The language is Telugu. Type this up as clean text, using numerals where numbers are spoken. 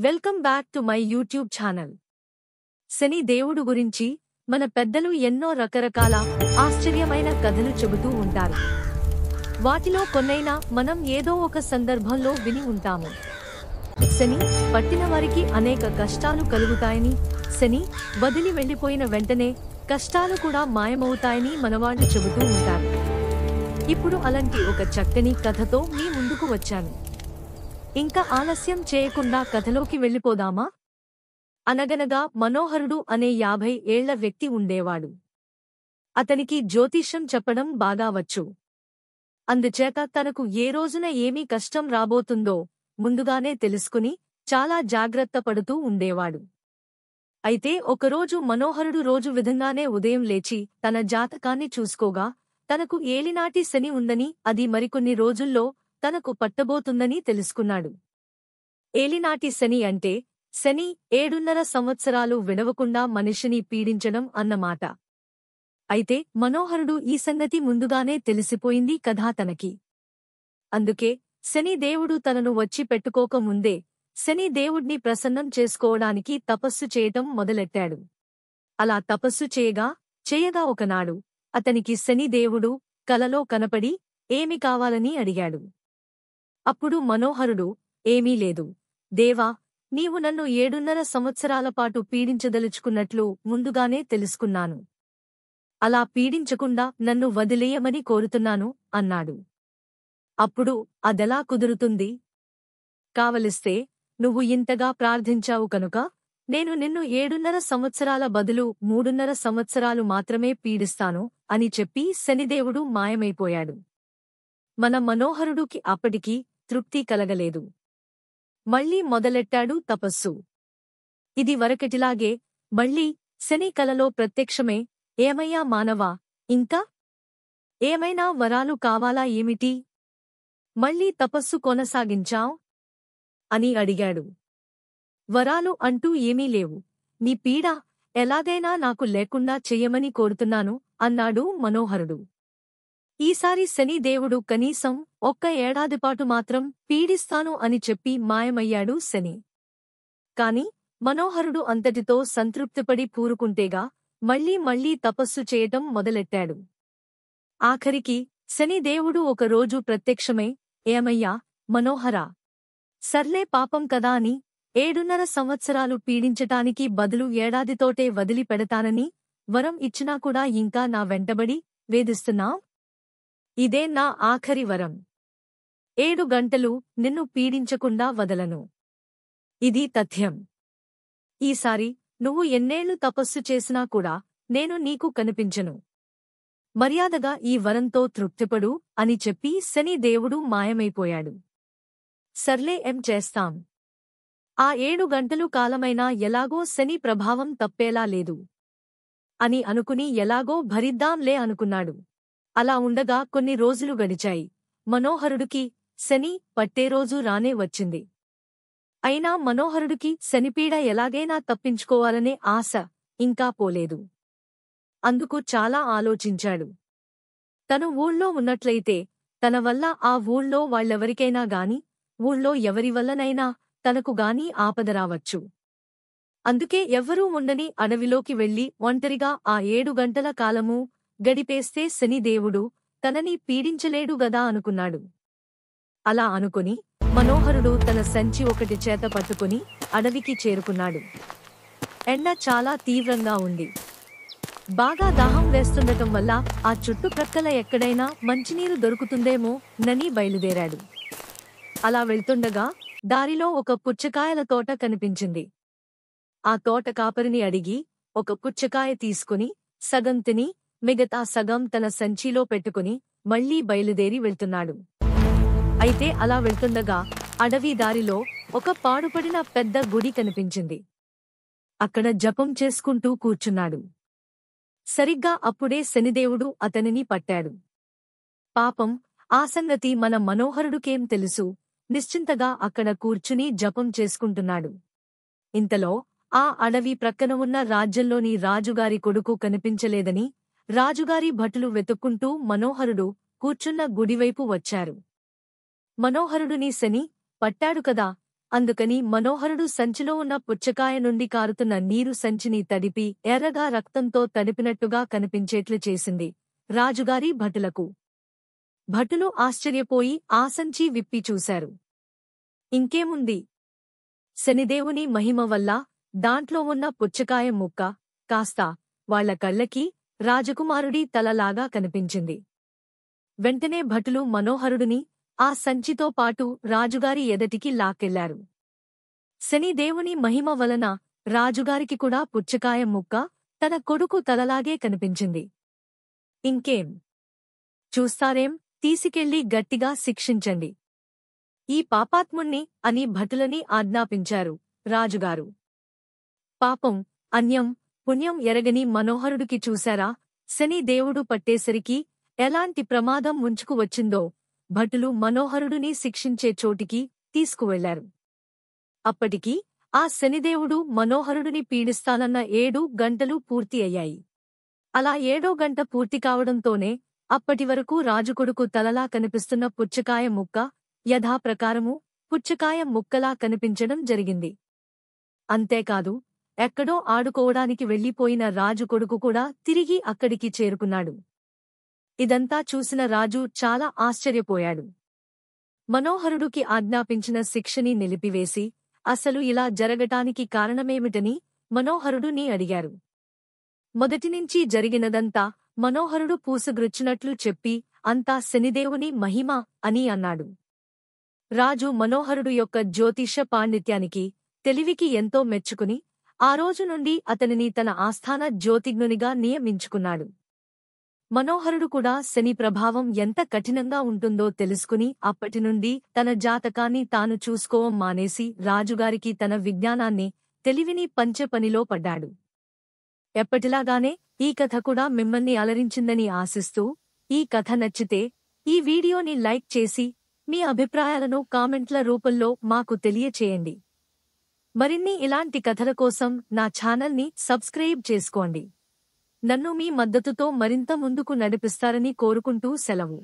Welcome back to my YouTube channel. Shani దేవుడు గురించి మన పెద్దలు ఎన్నో రకరకాల ఆశ్చర్యమైన కథలు చెబుతూ ఉంటారు. వాటిలో కొన్నైనా మనం ఏదో ఒక సందర్భంలో విని ఉంటాము. శని పట్టిన వారికి అనేక కష్టాలు కలుగుతాయని, శని వదిలి వెళ్లిపోయిన వెంటనే కష్టాలు కూడా మాయమవుతాయని మనవాళ్లు చెబుతూ ఉంటారు. ఇప్పుడు అలాంటి ఒక చక్కని కథతో మీ ముందుకు వచ్చాను. ఇంకా ఆలస్యం చేయకుండా కథలోకి వెళ్ళిపోదామా? అనగనగా మనోహరుడు అనే 50 ఏళ్ల వ్యక్తి ఉండేవాడు. అతనికి జ్యోతిష్యం చెప్పడం బాగా వచ్చు. అందుచేత తనకు ఏ రోజున ఏమీ కష్టం రాబోతుందో ముందుగానే తెలుసుకుని చాలా జాగ్రత్త పడుతూ ఉండేవాడు. అయితే ఒకరోజు మనోహరుడు రోజు విధంగానే ఉదయం లేచి తన జాతకాన్ని చూసుకోగా తనకు ఏలినాటి శని ఉందని, అది మరికొన్ని రోజుల్లో తనకు పట్టబోతుందని తెలుసుకున్నాడు. ఏలినాటి శని అంటే శని 7.5 సంవత్సరాలు విడవకుండా మనిషిని పీడించడం అన్నమాట. అయితే మనోహరుడు ఈ సంగతి ముందుగానే తెలిసిపోయింది కదా తనకి. అందుకే శని దేవుడు తనను వచ్చి పెట్టుకోకముందే శని దేవుణ్ణి ప్రసన్నం చేసుకోవడానికి తపస్సు చేయటం మొదలెట్టాడు. అలా తపస్సు చేయగా ఒకనాడు అతనికి శని దేవుడు కలలో కనపడి ఏమి కావాలని అడిగాడు. అప్పుడు మనోహరుడు, ఏమీ లేదు దేవా, నీవు నన్ను 7.5 సంవత్సరాల పాటు పీడించదలుచుకున్నట్లు ముందుగానే తెలుసుకున్నాను. అలా పీడించకుండా నన్ను వదిలేయమని కోరుతున్నాను అన్నాడు. అప్పుడు అదెలా కుదురుతుంది? కావలిస్తే నువ్వు ఇంతగా ప్రార్థించావు కనుక నేను నిన్ను 7.5 సంవత్సరాల బదులు 3.5 సంవత్సరాలు మాత్రమే పీడిస్తాను అని చెప్పి శనిదేవుడు మాయమైపోయాడు. మన మనోహరుడికి అప్పటికి తృప్తి కలగలేదు. మళ్లీ మొదలెట్టాడు తపస్సు. ఇది వరకటిలాగే మళ్లీ శని కలలో ప్రత్యక్షమే, ఏమయ్యా మానవా, ఇంకా ఏమైనా వరాలు కావాలా ఏమిటి? మళ్లీ తపస్సు కొనసాగించావ్ అని అడిగాడు. వరాలు అంటూ ఏమీ లేవు, నీ పీడ ఎలాగైనా నాకు లేకుండా చెయ్యమని కోరుతున్నాను అన్నాడు మనోహరుడు. ఈసారి శని దేవుడు కనీసం 1 ఏడాదిపాటు మాత్రం పీడిస్తాను అని చెప్పి మాయమయ్యాడు శని. కాని మనోహరుడు అంతటితో సంతృప్తిపడి పూరుకుంటేగా మళ్లీ తపస్సు చేయటం మొదలెట్టాడు. ఆఖరికి శని దేవుడు ఒకరోజు ప్రత్యక్షమై, ఏమయ్యా మనోహరా, సర్లే పాపం కదా అని 7.5 సంవత్సరాలు పీడించటానికి బదులు ఏడాదితోటే వదిలి పెడతానని వరం ఇచ్చినా కూడా ఇంకా నా వెంటబడి వేధిస్తున్నావ్? ఇదే నా ఆఖరి వరం. 7 గంటలు నిన్ను పీడించకుండా వదలను. ఇది తథ్యం. ఈసారి నువ్వు ఎన్నేళ్లు తపస్సు చేసినా కూడా నేను నీకు కనిపించను. మర్యాదగా ఈ వరంతో తృప్తిపడు అని చెప్పి శని దేవుడు మాయమైపోయాడు. సర్లే ఏం చేస్తాం? ఆ 7 గంటలు కాలమైనా ఎలాగో శని ప్రభావం తప్పేలా లేదు అని అనుకుని ఎలాగో భరిద్దాంలే అనుకున్నాడు. అలా ఉండగా కొన్ని రోజులు గడిచాయి. మనోహరుడికి శని పట్టేరోజు రానే వచ్చింది. అయినా మనోహరుడికి శనిపీడ ఎలాగైనా తప్పించుకోవాలనే ఆశ ఇంకా పోలేదు. అందుకు చాలా ఆలోచించాడు. తను ఊళ్ళో ఉన్నట్లయితే తన వల్ల ఆ ఊళ్ళో వాళ్ళెవరికైనా గాని, ఊళ్ళో ఎవరివల్లనైనా తనకు గాని ఆపద రావచ్చు. అందుకే ఎవ్వరూ ఉండని అడవిలోకి వెళ్లి ఒంటరిగా ఆ 7 గంటల కాలమూ గడిపేస్తే శనిదేవుడు తనని పీడించలేడు గదా అనుకున్నాడు. అలా అనుకుని మనోహరుడు తన సంచి ఒకటి చేత పట్టుకుని అడవికి చేరుకున్నాడు. ఎండ చాలా తీవ్రంగా ఉంది. బాగా దాహం వేస్తుండటం వల్ల ఆ చుట్టుప్రక్కల ఎక్కడైనా మంచినీరు దొరుకుతుందేమో నని బయలుదేరాడు. అలా వెళ్తుండగా దారిలో ఒక పుచ్చకాయల తోట కనిపించింది. ఆ తోట కాపరిని అడిగి ఒక పుచ్చకాయ తీసుకుని సగం తిని మిగతా సగం తన సంచిలో పెట్టుకుని మళ్లీ బయలుదేరి వెళ్తున్నాడు. అయితే అలా వెళ్తుండగా అడవి దారిలో ఒక పాడుపడిన పెద్ద గుడి కనిపించింది. అక్కడ జపం చేసుకుంటూ కూర్చున్నాడు. సరిగ్గా అప్పుడే శనిదేవుడు అతనిని పట్టాడు. పాపం, ఆ సంగతి మన మనోహరుడికేం తెలుసు? నిశ్చింతగా అక్కడ కూర్చుని జపం చేసుకుంటున్నాడు. ఇంతలో ఆ అడవి ప్రక్కన ఉన్న రాజ్యంలోని రాజుగారి కొడుకు కనిపించలేదని రాజుగారి భటులు వెతుక్కుంటూ మనోహరుడు కూర్చున్న గుడివైపు వచ్చారు. మనోహరుడుని శని పట్టాడు కదా అందుకని మనోహరుడు సంచిలో ఉన్న పుచ్చకాయ నుండి కారుతున్న నీరు సంచిని తడిపి ఎర్రగా రక్తంతో తడిపినట్టుగా కనిపించేట్లు చేసింది రాజుగారి భటులకు. భటులు ఆశ్చర్యపోయి ఆ సంచి విప్పి చూశారు. ఇంకేముంది? శనిదేవుని మహిమ వల్ల దాంట్లో ఉన్న పుచ్చకాయ ముక్క కాస్త వాళ్ల కళ్ళకి రాజకుమారుడి తలలాగా కనిపించింది. వెంటనే భటులు మనోహరుడిని ఆ సంచితో పాటు రాజుగారి ఎదటికి లాక్కెళ్లారు. శనిదేవుని మహిమ వలన రాజుగారికి కూడా పుచ్చకాయ ముక్క తన కొడుకు తలలాగే కనిపించింది. ఇంకేం చూస్తారేం, తీసుకెళ్లి గట్టిగా శిక్షించండి ఈ పాపాత్ముణ్ణి అని భటులని ఆజ్ఞాపించారు రాజుగారు. పాపం, అన్యం, పుణ్యం ఎరగని మనోహరుడికి చూశారా శనిదేవుడు పట్టేసరికి ఎలాంటి ప్రమాదం ముంచుకు వచ్చిందో. భటులు మనోహరుడిని శిక్షించే చోటికి తీసుకువెళ్లారు. అప్పటికి ఆ శనిదేవుడు మనోహరుడిని పీడిస్తానన్న 7 గంటలు పూర్తి అయ్యాయి. అలా 7వ గంట పూర్తి కావడంతోనే అప్పటివరకు రాజుకొడుకు తలలా కనిపిస్తున్న పుచ్చకాయ ముక్క యథాప్రకారము పుచ్చకాయ ముక్కలా కనిపించడం జరిగింది. అంతేకాదు, ఎక్కడో ఆడుకోవడానికి వెళ్లిపోయిన రాజుకొడుకు కూడా తిరిగి అక్కడికి చేరుకున్నాడు. ఇదంతా చూసిన రాజు చాలా ఆశ్చర్యపోయాడు. మనోహరుడికి ఆజ్ఞాపించిన శిక్షని నిలిపివేసి అసలు ఇలా జరగటానికి కారణమేమిటని మనోహరుడుని అడిగారు. మొదటినుంచి జరిగినదంతా మనోహరుడు పూసగుచ్చినట్లు చెప్పి అంతా శనిదేవుని మహిమ అని అన్నాడు. రాజు మనోహరుడు యొక్క జ్యోతిష పాండిత్యానికి, తెలివికి ఎంతో మెచ్చుకుని ఆ రోజు నుండి అతనిని తన ఆస్థాన జ్యోతిజ్ఞునిగా నియమించుకున్నాడు. మనోహరుడు కూడా శని ప్రభావం ఎంత కఠినంగా ఉంటుందో తెలుసుకుని అప్పటినుండి తన జాతకాన్ని తాను చూసుకోవడం మానేసి రాజుగారికి తన విజ్ఞానాన్ని, తెలివిని పంచే పనిలో పడ్డాడు. ఎప్పటిలాగానే ఈ కథ కూడా మిమ్మల్ని అలరించిందని ఆశిస్తూ, ఈ కథ నచ్చితే ఈ వీడియోని లైక్ చేసి మీ అభిప్రాయాలను కామెంట్ల రూపంలో మాకు తెలియచేయండి. మరిన్ని ఇలాంటి కథల కోసం నా ఛానల్ని సబ్స్క్రైబ్ చేసుకోండి. నన్ను మీ మద్దతుతో మరింత ముందుకు నడిపిస్తారని కోరుకుంటూ సెలవు.